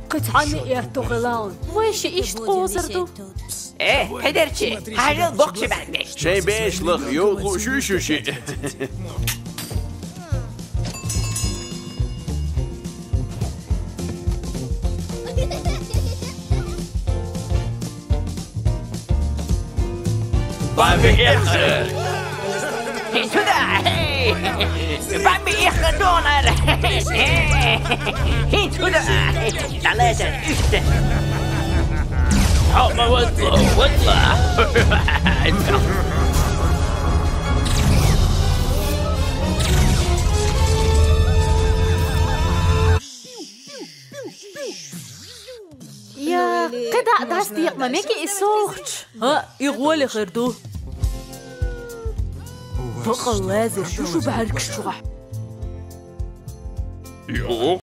قطعني يا تغلان ويش إيش تقوزردو؟ إيه هدرتي هاجل بوكس بعدين شي بيش لخ يوضو شو شي بابي إخر هيتودا بابي إخر دونر هيتودا ثلاثة إشتة حما واطلع يا قطع داس ديق ما ميكي إسوخش ها يغولي خردو بقى وازر شو بهالك الشرح